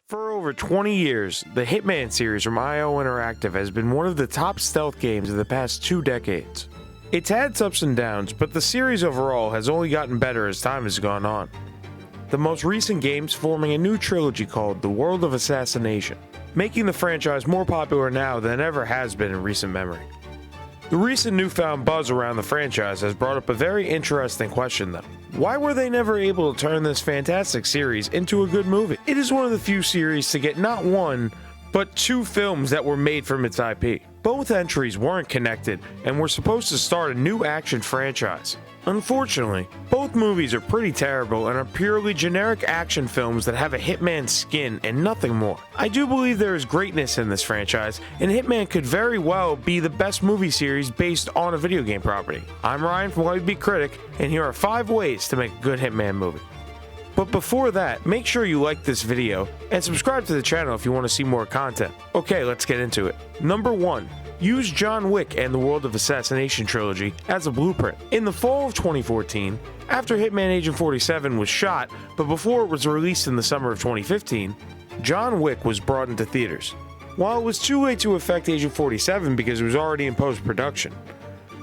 For over 20 years, the Hitman series from IO Interactive has been one of the top stealth games of the past 2 decades. It's had its ups and downs, but the series overall has only gotten better as time has gone on. The most recent games forming a new trilogy called the World of Assassination, making the franchise more popular now than it ever has been in recent memory. The recent newfound buzz around the franchise has brought up a very interesting question though. Why were they never able to turn this fantastic series into a good movie? It is one of the few series to get not one, but 2 films that were made from its IP. Both entries weren't connected and were supposed to start a new action franchise. Unfortunately, both movies are pretty terrible and are purely generic action films that have a Hitman skin and nothing more. I do believe there is greatness in this franchise, and Hitman could very well be the best movie series based on a video game property. I'm Ryan from Let Me Be Critic, and here are 5 ways to make a good Hitman movie. But before that, make sure you like this video and subscribe to the channel if you want to see more content. Okay, let's get into it. Number 1. Use John Wick and the World of Assassination trilogy as a blueprint. In the fall of 2014, after Hitman Agent 47 was shot, but before it was released in the summer of 2015, John Wick was brought into theaters. While it was too late to affect Agent 47 because it was already in post-production,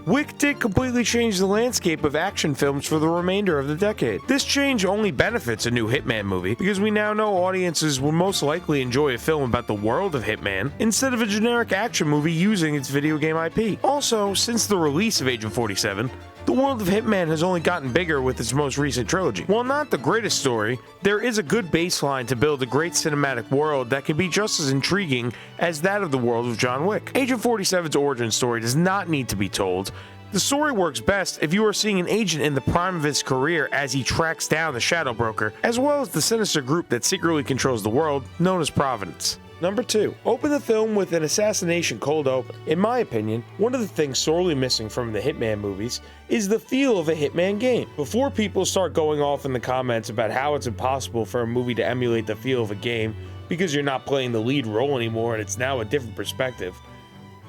Wick did completely change the landscape of action films for the remainder of the decade. This change only benefits a new Hitman movie, because we now know audiences will most likely enjoy a film about the world of Hitman instead of a generic action movie using its video game IP. Also, since the release of Agent 47, the world of Hitman has only gotten bigger with its most recent trilogy. While not the greatest story, there is a good baseline to build a great cinematic world that can be just as intriguing as that of the world of John Wick. Agent 47's origin story does not need to be told. The story works best if you are seeing an agent in the prime of his career as he tracks down the Shadow Broker, as well as the sinister group that secretly controls the world, known as Providence. Number 2. Open the film with an assassination cold open. In my opinion, one of the things sorely missing from the Hitman movies is the feel of a Hitman game. Before people start going off in the comments about how it's impossible for a movie to emulate the feel of a game because you're not playing the lead role anymore and it's now a different perspective,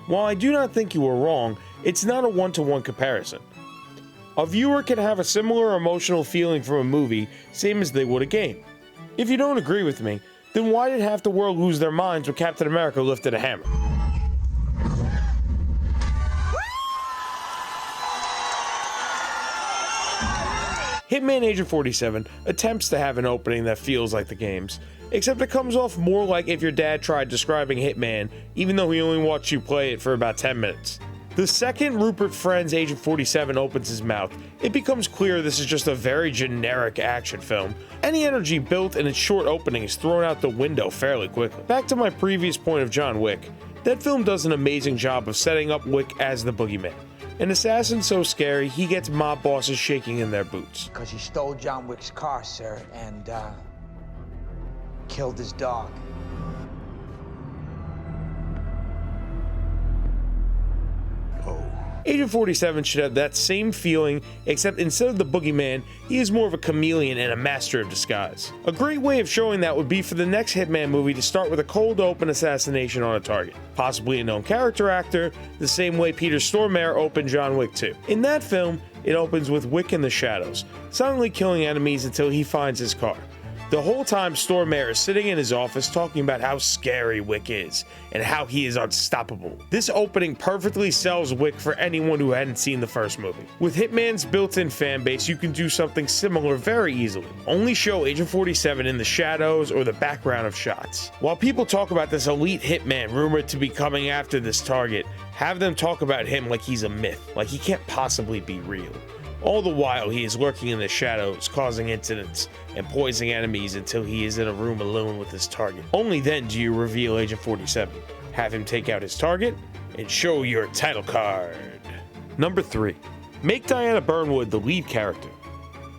while I do not think you are wrong, it's not a one-to-one comparison. A viewer can have a similar emotional feeling from a movie, same as they would a game. If you don't agree with me, then why did half the world lose their minds when Captain America lifted a hammer? Hitman Agent 47 attempts to have an opening that feels like the games, except it comes off more like if your dad tried describing Hitman, even though he only watched you play it for about 10 minutes. The second Rupert Friend's Agent 47 opens his mouth, it becomes clear this is just a very generic action film. Any energy built in its short opening is thrown out the window fairly quickly. Back to my previous point of John Wick, that film does an amazing job of setting up Wick as the boogeyman. An assassin so scary, he gets mob bosses shaking in their boots. Because you stole John Wick's car, sir, and, killed his dog. Agent 47 should have that same feeling, except instead of the boogeyman, he is more of a chameleon and a master of disguise. A great way of showing that would be for the next Hitman movie to start with a cold open assassination on a target, possibly a known character actor, the same way Peter Stormare opened John Wick 2. In that film, it opens with Wick in the shadows, silently killing enemies until he finds his car. The whole time, Stormare is sitting in his office talking about how scary Wick is and how he is unstoppable. This opening perfectly sells Wick for anyone who hadn't seen the first movie. With Hitman's built-in fan base, you can do something similar very easily. Only show Agent 47 in the shadows or the background of shots. While people talk about this elite Hitman rumored to be coming after this target, have them talk about him like he's a myth, like he can't possibly be real. All the while, he is lurking in the shadows, causing incidents and poisoning enemies until he is in a room alone with his target. Only then do you reveal Agent 47, have him take out his target, and show your title card. Number 3. Make Diana Burnwood the lead character.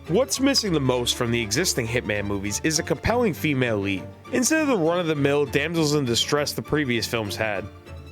What's missing the most from the existing Hitman movies is a compelling female lead. Instead of the run-of-the-mill damsels in distress the previous films had,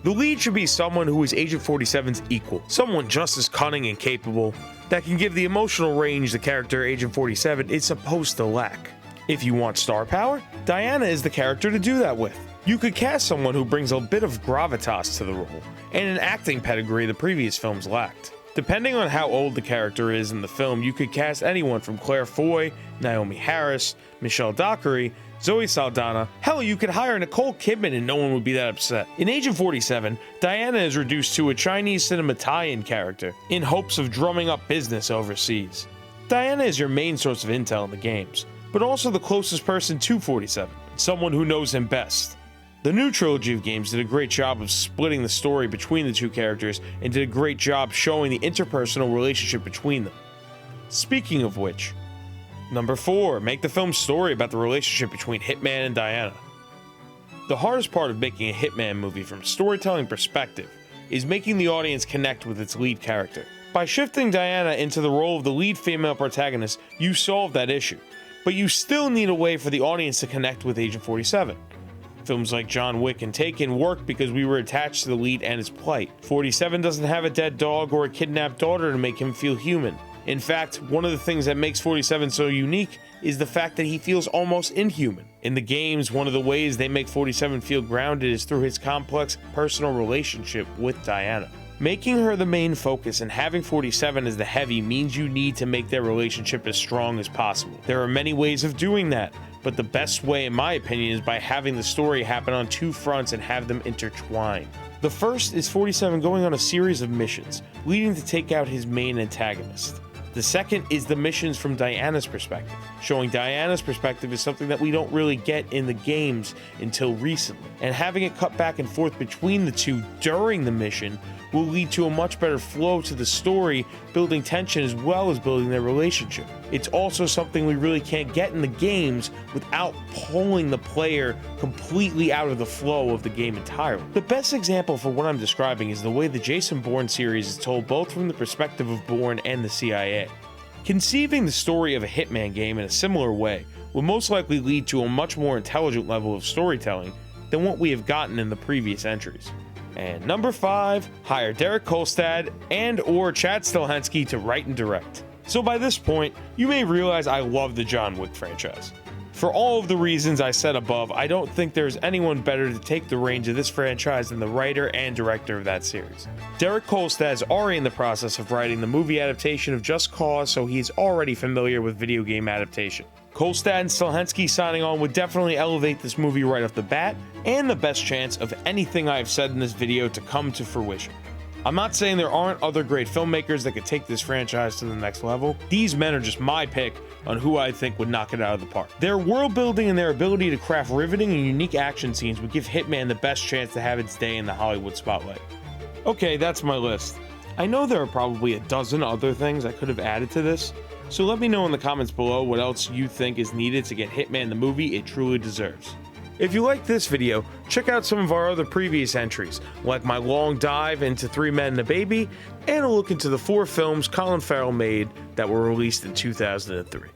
the lead should be someone who is Agent 47's equal, someone just as cunning and capable, that can give the emotional range the character Agent 47 is supposed to lack. If you want star power, Diana is the character to do that with. You could cast someone who brings a bit of gravitas to the role, and an acting pedigree the previous films lacked. Depending on how old the character is in the film, you could cast anyone from Claire Foy, Naomi Harris, Michelle Dockery, Zoe Saldana. Hell, you could hire Nicole Kidman and no one would be that upset. In Agent 47, Diana is reduced to a Chinese cinema tie-in character in hopes of drumming up business overseas. Diana is your main source of intel in the games, but also the closest person to 47, someone who knows him best. The new trilogy of games did a great job of splitting the story between the two characters and did a great job showing the interpersonal relationship between them. Speaking of which, number 4, make the film's story about the relationship between Hitman and Diana. The hardest part of making a Hitman movie from a storytelling perspective is making the audience connect with its lead character. By shifting Diana into the role of the lead female protagonist, you solve that issue, but you still need a way for the audience to connect with Agent 47. Films like John Wick and Taken work because we were attached to the lead and his plight. 47 doesn't have a dead dog or a kidnapped daughter to make him feel human. In fact, one of the things that makes 47 so unique is the fact that he feels almost inhuman. In the games, one of the ways they make 47 feel grounded is through his complex personal relationship with Diana. Making her the main focus and having 47 as the heavy means you need to make their relationship as strong as possible. There are many ways of doing that, but the best way, in my opinion, is by having the story happen on two fronts and have them intertwine. The first is 47 going on a series of missions, leading to take out his main antagonist. The second is the missions from Diana's perspective. Showing Diana's perspective is something that we don't really get in the games until recently, and having it cut back and forth between the two during the mission will lead to a much better flow to the story, building tension as well as building their relationship. It's also something we really can't get in the games without pulling the player completely out of the flow of the game entirely. The best example for what I'm describing is the way the Jason Bourne series is told both from the perspective of Bourne and the CIA. Conceiving the story of a Hitman game in a similar way will most likely lead to a much more intelligent level of storytelling than what we have gotten in the previous entries. And number 5, hire Derek Kolstad and or Chad Stahelski to write and direct. So by this point, you may realize I love the John Wick franchise. For all of the reasons I said above, I don't think there's anyone better to take the reins of this franchise than the writer and director of that series. Derek Kolstad is already in the process of writing the movie adaptation of Just Cause, so he's already familiar with video game adaptation. Kolstad and Stahelski signing on would definitely elevate this movie right off the bat, and the best chance of anything I've said in this video to come to fruition. I'm not saying there aren't other great filmmakers that could take this franchise to the next level. These men are just my pick on who I think would knock it out of the park. Their world building and their ability to craft riveting and unique action scenes would give Hitman the best chance to have its day in the Hollywood spotlight. Okay, that's my list. I know there are probably a dozen other things I could have added to this, so let me know in the comments below what else you think is needed to get Hitman the movie it truly deserves. If you liked this video, check out some of our other previous entries, like my long dive into 3 Men and a Baby, and a look into the 4 films Colin Farrell made that were released in 2003.